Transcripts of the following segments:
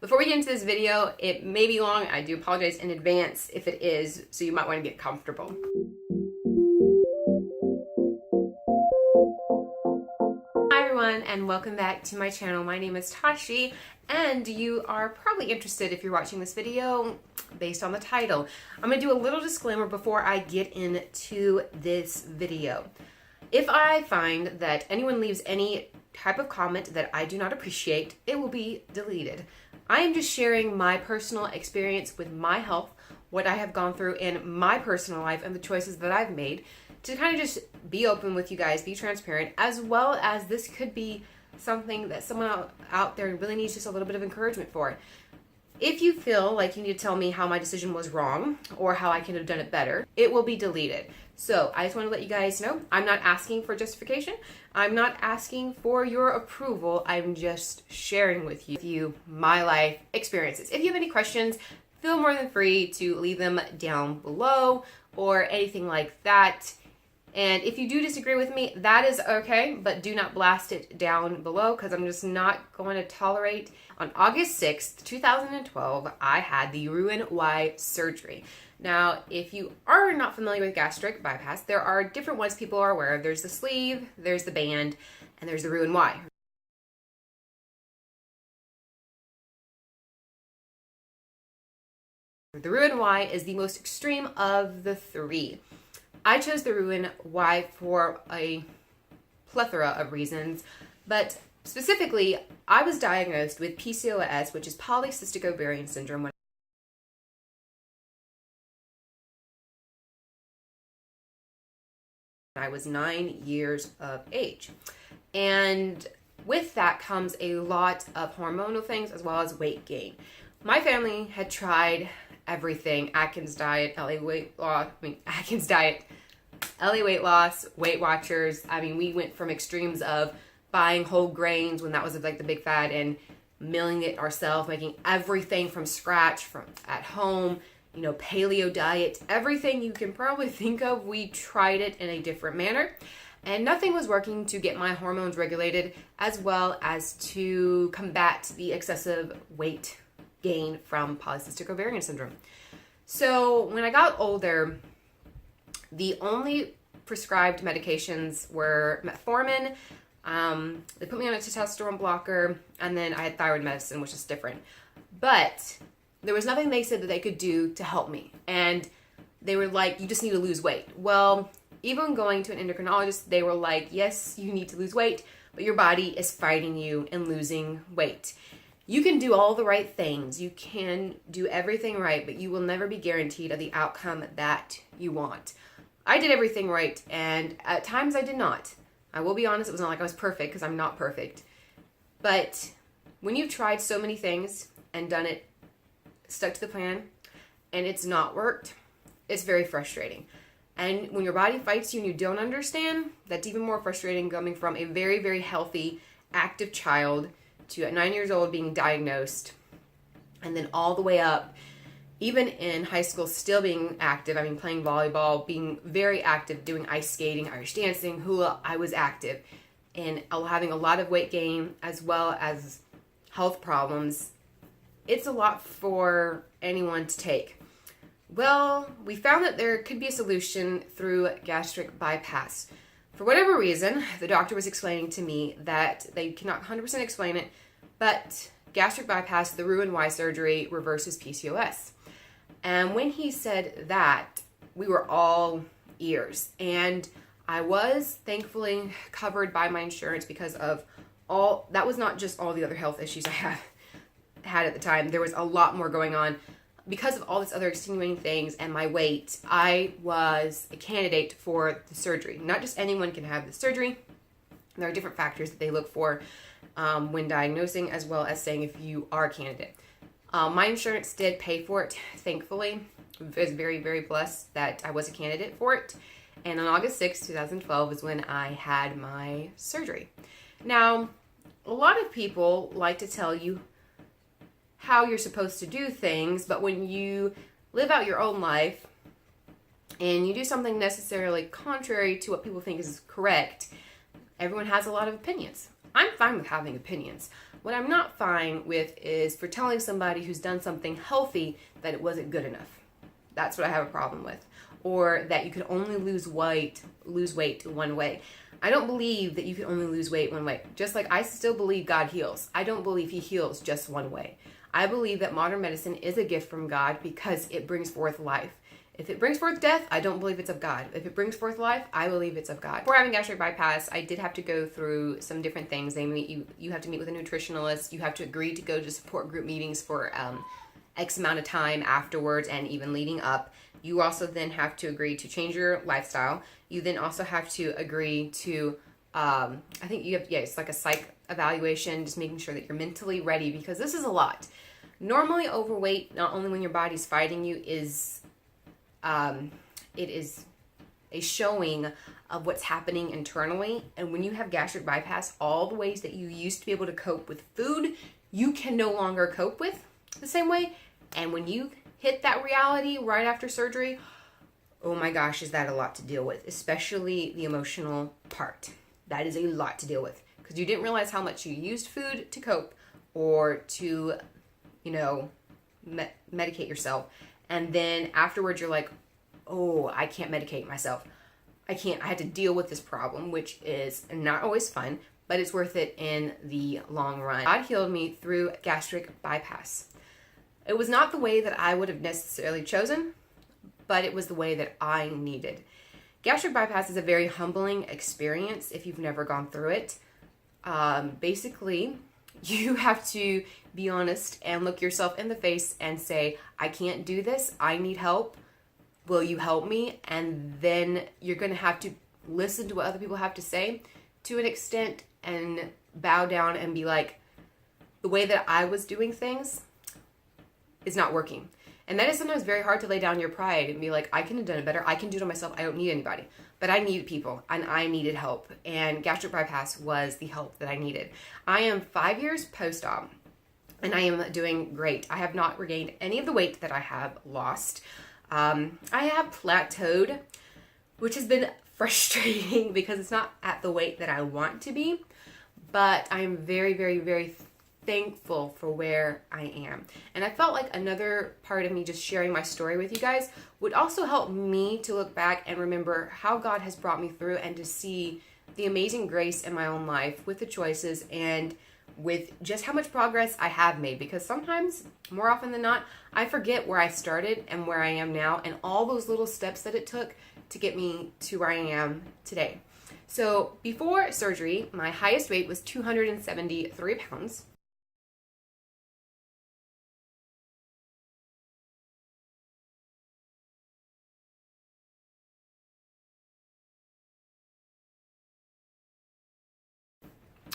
Before we get into this video, it may be long. I do apologize in advance if it is, so you might want to get comfortable. Hi everyone, and welcome back to my channel. My name is Tashi, and you are probably interested if you're watching this video based on the title. I'm going to do a little disclaimer before I get into this video. If I find that anyone leaves any type of comment that I do not appreciate, it will be deleted. I am just sharing my personal experience with my health, what I have gone through in my personal life, and the choices that I've made to kind of just be open with you guys, be transparent, as well as this could be something that someone out there really needs just a little bit of encouragement for. If you feel like you need to tell me how my decision was wrong or how I could have done it better, it will be deleted. So I just want to let you guys know, I'm not asking for justification. I'm not asking for your approval. I'm just sharing with you my life experiences. If you have any questions, feel more than free to leave them down below or anything like that. And if you do disagree with me, that is okay, but do not blast it down below because I'm just not going to tolerate. On August 6th, 2012, I had the Roux-en-Y surgery. Now, if you are not familiar with gastric bypass, there are different ones people are aware of. There's the sleeve, there's the band, and there's the Roux-en-Y. The Roux-en-Y is the most extreme of the three. I chose the Roux-en-Y for a plethora of reasons, but specifically, I was diagnosed with PCOS, which is polycystic ovarian syndrome, when I was 9 years of age. And with that comes a lot of hormonal things as well as weight gain. My family had tried everything: Atkins diet, LA weight loss, Weight Watchers. I mean, we went from extremes of buying whole grains when that was like the big fad and milling it ourselves, making everything from scratch from at home, you know, paleo diet, everything you can probably think of. We tried it in a different manner and nothing was working to get my hormones regulated as well as to combat the excessive weight gain from polycystic ovarian syndrome. So when I got older, the only prescribed medications were metformin. They put me on a testosterone blocker, and then I had thyroid medicine, which is different. But there was nothing they said that they could do to help me. And they were like, you just need to lose weight. Well, even going to an endocrinologist, they were like, yes, you need to lose weight, but your body is fighting you in losing weight. You can do all the right things. You can do everything right, but you will never be guaranteed of the outcome that you want. I did everything right, and at times I did not. I will be honest, it was not like I was perfect, because I'm not perfect. But when you've tried so many things and done it, stuck to the plan, and it's not worked, it's very frustrating. And when your body fights you and you don't understand, that's even more frustrating, coming from a very, very healthy, active child to at 9 years old being diagnosed, and then all the way up, even in high school, still being active. I mean, playing volleyball, being very active, doing ice skating, Irish dancing, hula. I was active, and having a lot of weight gain as well as health problems. It's a lot for anyone to take. Well, we found that there could be a solution through gastric bypass. For whatever reason, the doctor was explaining to me that they cannot 100% explain it, but gastric bypass, the Roux-en-Y surgery, reverses PCOS. And when he said that, we were all ears. And I was thankfully covered by my insurance because of all, that was not just all the other health issues I had at the time. There was a lot more going on. Because of all this other extenuating things and my weight, I was a candidate for the surgery. Not just anyone can have the surgery. There are different factors that they look for when diagnosing, as well as saying if you are a candidate. My insurance did pay for it, thankfully. I was very, very blessed that I was a candidate for it. And on August 6, 2012 is when I had my surgery. Now, a lot of people like to tell you how you're supposed to do things, but when you live out your own life and you do something necessarily contrary to what people think is correct, everyone has a lot of opinions. I'm fine with having opinions. What I'm not fine with is for telling somebody who's done something healthy that it wasn't good enough. That's what I have a problem with. Or that you can only lose weight one way. I don't believe that you can only lose weight one way. Just like I still believe God heals. I don't believe he heals just one way. I believe that modern medicine is a gift from God because it brings forth life. If it brings forth death, I don't believe it's of God. If it brings forth life, I believe it's of God. Before having gastric bypass, I did have to go through some different things. Namely, you have to meet with a nutritionalist. You have to agree to go to support group meetings for X amount of time afterwards and even leading up. You also then have to agree to change your lifestyle. You then also have to agree to, I think you have, it's like a psych evaluation, just making sure that you're mentally ready because this is a lot. Normally overweight, not only when your body's fighting you, it is a showing of what's happening internally. And when you have gastric bypass, all the ways that you used to be able to cope with food, you can no longer cope with the same way. And when you hit that reality right after surgery, oh my gosh, is that a lot to deal with, especially the emotional part. That is a lot to deal with because you didn't realize how much you used food to cope or to, medicate yourself. And then afterwards, you're like, oh, I can't medicate myself. I had to deal with this problem, which is not always fun, but it's worth it in the long run. God healed me through gastric bypass. It was not the way that I would have necessarily chosen, but it was the way that I needed. Gastric bypass is a very humbling experience if you've never gone through it. Basically, you have to be honest and look yourself in the face and say, I can't do this. I need help. Will you help me? And then you're going to have to listen to what other people have to say to an extent and bow down and be like, the way that I was doing things is not working. And that is sometimes very hard to lay down your pride and be like, I can have done it better. I can do it myself. I don't need anybody. But I need people and I needed help. And gastric bypass was the help that I needed. I am 5 years post-op and I am doing great. I have not regained any of the weight that I have lost. I have plateaued, which has been frustrating because it's not at the weight that I want to be. But I'm very, very, very thankful for where I am. And I felt like another part of me just sharing my story with you guys would also help me to look back and remember how God has brought me through and to see the amazing grace in my own life with the choices and with just how much progress I have made. Because sometimes, more often than not, I forget where I started and where I am now and all those little steps that it took to get me to where I am today. So before surgery, my highest weight was 273 pounds.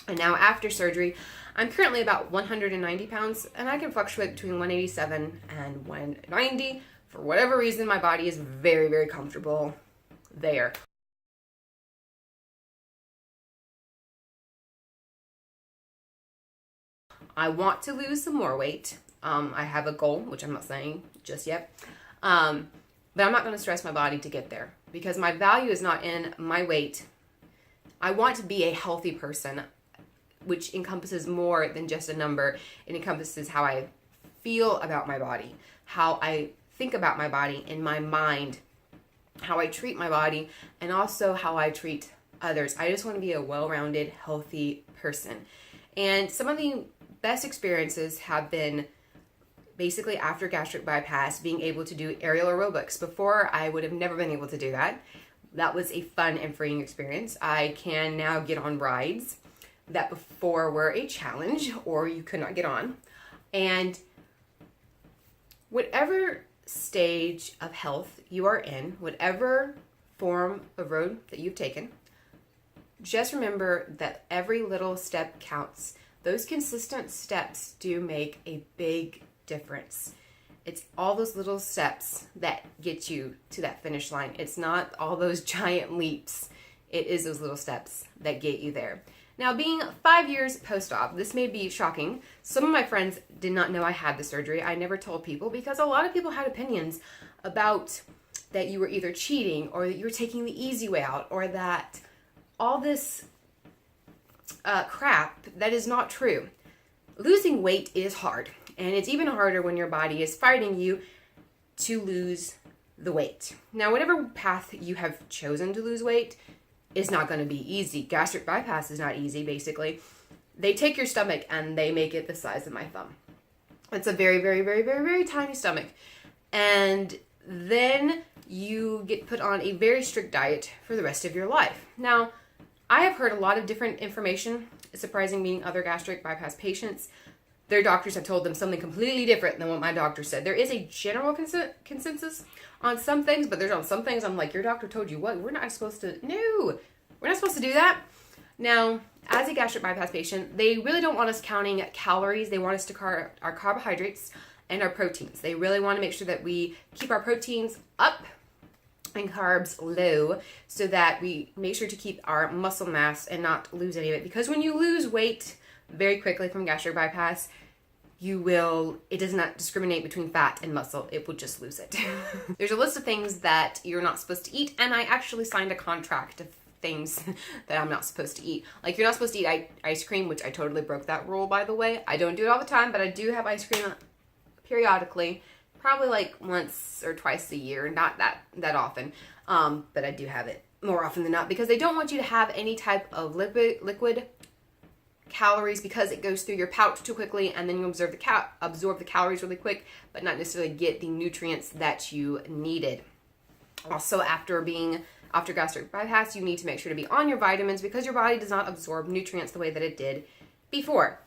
And now after surgery, I'm currently about 190 pounds and I can fluctuate between 187 and 190. For whatever reason, my body is very, very comfortable there. I want to lose some more weight. I have a goal, which I'm not saying just yet. But I'm not going to stress my body to get there because my value is not in my weight. I want to be a healthy person, which encompasses more than just a number. It encompasses how I feel about my body, how I think about my body in my mind, how I treat my body, and also how I treat others. I just want to be a well-rounded, healthy person. And some of the best experiences have been basically after gastric bypass, being able to do aerial aerobics. Before, I would have never been able to do that. That was a fun and freeing experience. I can now get on rides that before were a challenge or you could not get on. And whatever stage of health you are in, whatever form of road that you've taken, just remember that every little step counts. Those consistent steps do make a big difference. It's all those little steps that get you to that finish line. It's not all those giant leaps. It is those little steps that get you there. Now, being 5 years post-op, this may be shocking. Some of my friends did not know I had the surgery. I never told people because a lot of people had opinions about that you were either cheating or that you were taking the easy way out or that all this crap that is not true. losing weight is hard, and it's even harder when your body is fighting you to lose the weight. Now, whatever path you have chosen to lose weight is not going to be easy. Gastric bypass is not easy, basically. They take your stomach and they make it the size of my thumb. It's a very, very, very, very, very tiny stomach. And then you get put on a very strict diet for the rest of your life. Now, I have heard a lot of different information. It's surprising meeting other gastric bypass patients. Their doctors have told them something completely different than what my doctor said. There is a general consensus on some things, but there's on some things I'm like, your doctor told you what? We're not supposed to do that. Now, as a gastric bypass patient, they really don't want us counting calories. They want us to our carbohydrates and our proteins. They really want to make sure that we keep our proteins up and carbs low so that we make sure to keep our muscle mass and not lose any of it. Because when you lose weight very quickly from gastric bypass, it does not discriminate between fat and muscle. It will just lose it. There's a list of things that you're not supposed to eat, and I actually signed a contract of things that I'm not supposed to eat. Like, you're not supposed to eat ice cream, which I totally broke that rule, by the way. I don't do it all the time, but I do have ice cream periodically, probably like once or twice a year, not that often, but I do have it more often than not because they don't want you to have any type of liquid calories because it goes through your pouch too quickly, and then you absorb the calories really quick, but not necessarily get the nutrients that you needed. Also, after gastric bypass, you need to make sure to be on your vitamins because your body does not absorb nutrients the way that it did before.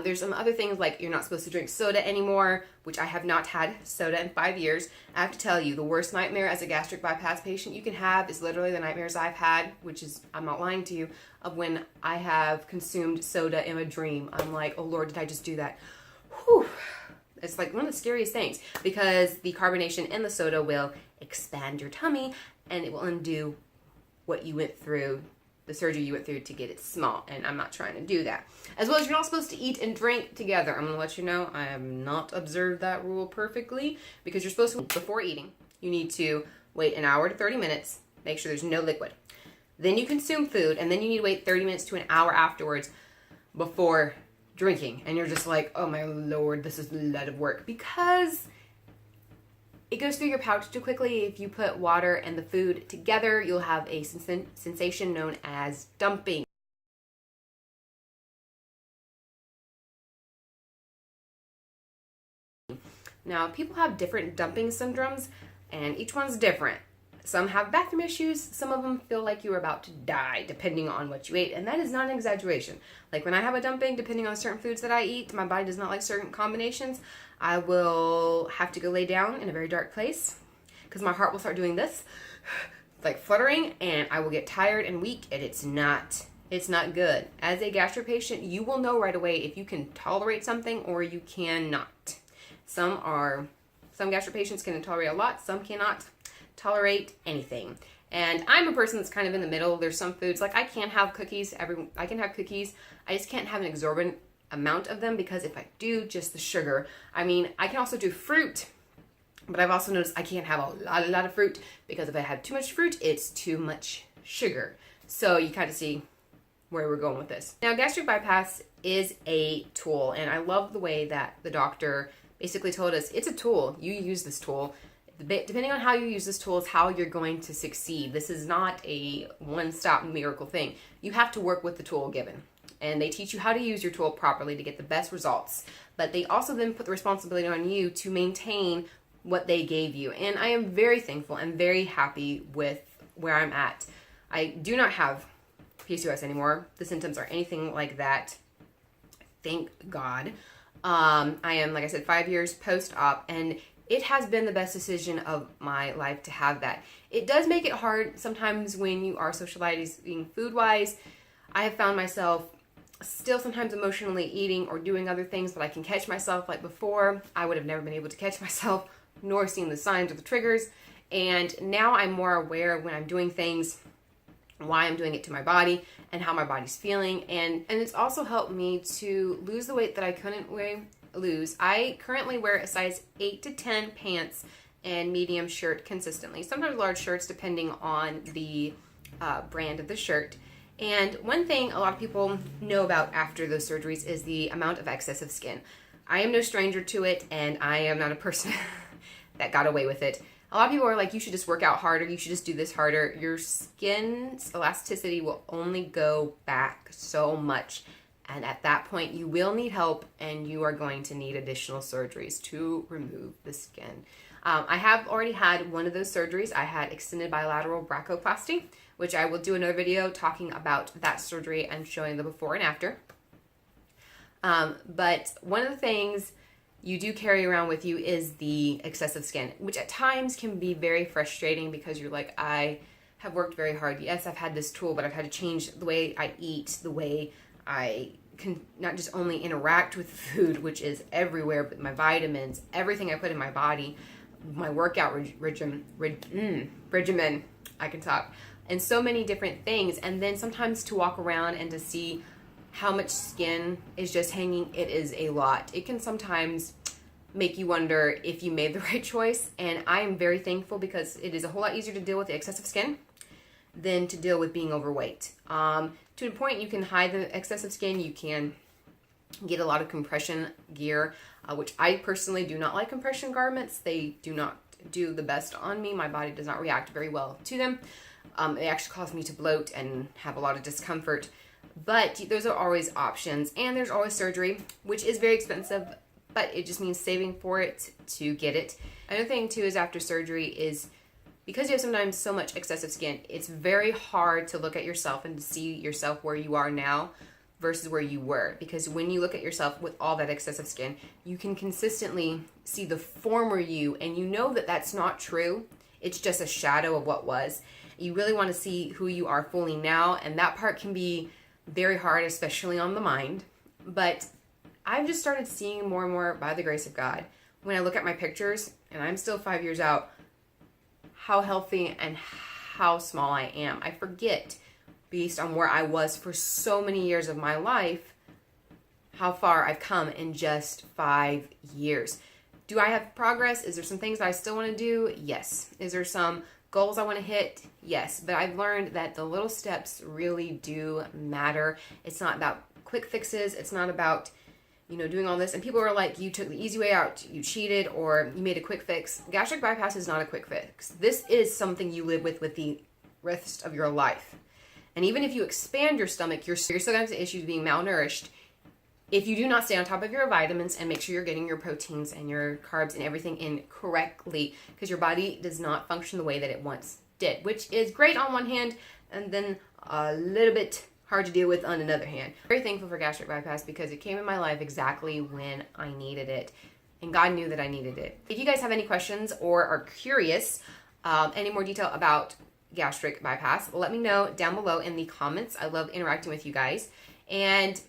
There's some other things like you're not supposed to drink soda anymore, which I have not had soda in 5 years. I have to tell you, the worst nightmare as a gastric bypass patient you can have is literally the nightmares I've had, which is, I'm not lying to you, of when I have consumed soda in a dream. I'm like, oh Lord, did I just do that? Whew. It's like one of the scariest things because the carbonation in the soda will expand your tummy and it will undo what you went through, the surgery you went through to get it small, and I'm not trying to do that. As well as you're not supposed to eat and drink together. I'm going to let you know I have not observed that rule perfectly because you're supposed to, before eating, you need to wait an hour to 30 minutes, make sure there's no liquid. Then you consume food, and then you need to wait 30 minutes to an hour afterwards before drinking. And you're just like, oh my Lord, this is a lot of work because it goes through your pouch too quickly. If you put water and the food together, you'll have a sensation known as dumping. Now, people have different dumping syndromes, and each one's different. Some have bathroom issues. Some of them feel like you are about to die, depending on what you ate, and that is not an exaggeration. Like when I have a dumping, depending on certain foods that I eat, my body does not like certain combinations. I will have to go lay down in a very dark place because my heart will start doing this, like fluttering, and I will get tired and weak, and it's not good. As a gastro patient, you will know right away if you can tolerate something or you cannot. Some gastro patients can tolerate a lot, some cannot tolerate anything. And I'm a person that's kind of in the middle. There's some foods, like I can have cookies. I can have cookies. I just can't have an exorbitant amount of them because if I do, just the sugar. I mean, I can also do fruit, but I've also noticed I can't have a lot of fruit because if I have too much fruit, it's too much sugar. So you kind of see where we're going with this. Now, gastric bypass is a tool, and I love the way that the doctor basically told us it's a tool. You use this tool. Depending on how you use this tool is how you're going to succeed. This is not a one-stop miracle thing. You have to work with the tool given. And they teach you how to use your tool properly to get the best results. But they also then put the responsibility on you to maintain what they gave you. And I am very thankful and very happy with where I'm at. I do not have PCOS anymore. The symptoms are anything like that. Thank God. I am, like I said, 5 years post-op, and it has been the best decision of my life to have that. It does make it hard sometimes when you are socializing food-wise. I have found myself still sometimes emotionally eating or doing other things, but I can catch myself. Like before, I would have never been able to catch myself, nor seen the signs or the triggers. And now I'm more aware when I'm doing things, why I'm doing it to my body, and how my body's feeling. And it's also helped me to lose the weight that I couldn't lose. I currently wear a size 8 to 10 pants and medium shirt consistently. Sometimes large shirts depending on the brand of the shirt. And one thing a lot of people know about after those surgeries is the amount of excessive skin. I am no stranger to it, and I am not a person that got away with it. A lot of people are like, you should just work out harder, you should just do this harder. Your skin's elasticity will only go back so much. And at that point, you will need help, and you are going to need additional surgeries to remove the skin. I have already had one of those surgeries. I had extended bilateral brachoplasty, which I will do another video talking about that surgery and showing the before and after. But one of the things you do carry around with you is the excessive skin, which at times can be very frustrating because you're like, I have worked very hard. Yes, I've had this tool, but I've had to change the way I eat, the way I can not just only interact with food, which is everywhere, but my vitamins, everything I put in my body, my workout regimen, I can talk, and so many different things. And then sometimes to walk around and to see how much skin is just hanging, it is a lot. It can sometimes make you wonder if you made the right choice. And I am very thankful because it is a whole lot easier to deal with the excessive skin than to deal with being overweight. To a point, you can hide the excessive skin. You can get a lot of compression gear, which I personally do not like compression garments. They do not do the best on me. My body does not react very well to them. They actually cause me to bloat and have a lot of discomfort. But those are always options. And there's always surgery, which is very expensive, but it just means saving for it to get it. Another thing too is after surgery is because you have sometimes so much excessive skin, it's very hard to look at yourself and to see yourself where you are now versus where you were. Because when you look at yourself with all that excessive skin, you can consistently see the former you, and you know that that's not true. It's just a shadow of what was. You really want to see who you are fully now, and that part can be very hard, especially on the mind. But I've just started seeing more and more, by the grace of God, when I look at my pictures, and I'm still 5 years out, how healthy and how small I am. I forget, based on where I was for so many years of my life, how far I've come in just 5 years. Do I have progress? Is there some things that I still want to do? Yes. Is there some goals I want to hit? Yes. But I've learned that the little steps really do matter. It's not about quick fixes. It's not about, doing all this. And people are like, you took the easy way out, you cheated, or you made a quick fix. Gastric bypass is not a quick fix. This is something you live with the rest of your life. And even if you expand your stomach, you're still going to have issues being malnourished if you do not stay on top of your vitamins and make sure you're getting your proteins and your carbs and everything in correctly, because your body does not function the way that it once did, which is great on one hand and then a little bit hard to deal with on another hand. Very thankful for gastric bypass because it came in my life exactly when I needed it, and God knew that I needed it. If you guys have any questions or are curious, any more detail about gastric bypass, let me know down below in the comments. I love interacting with you guys. And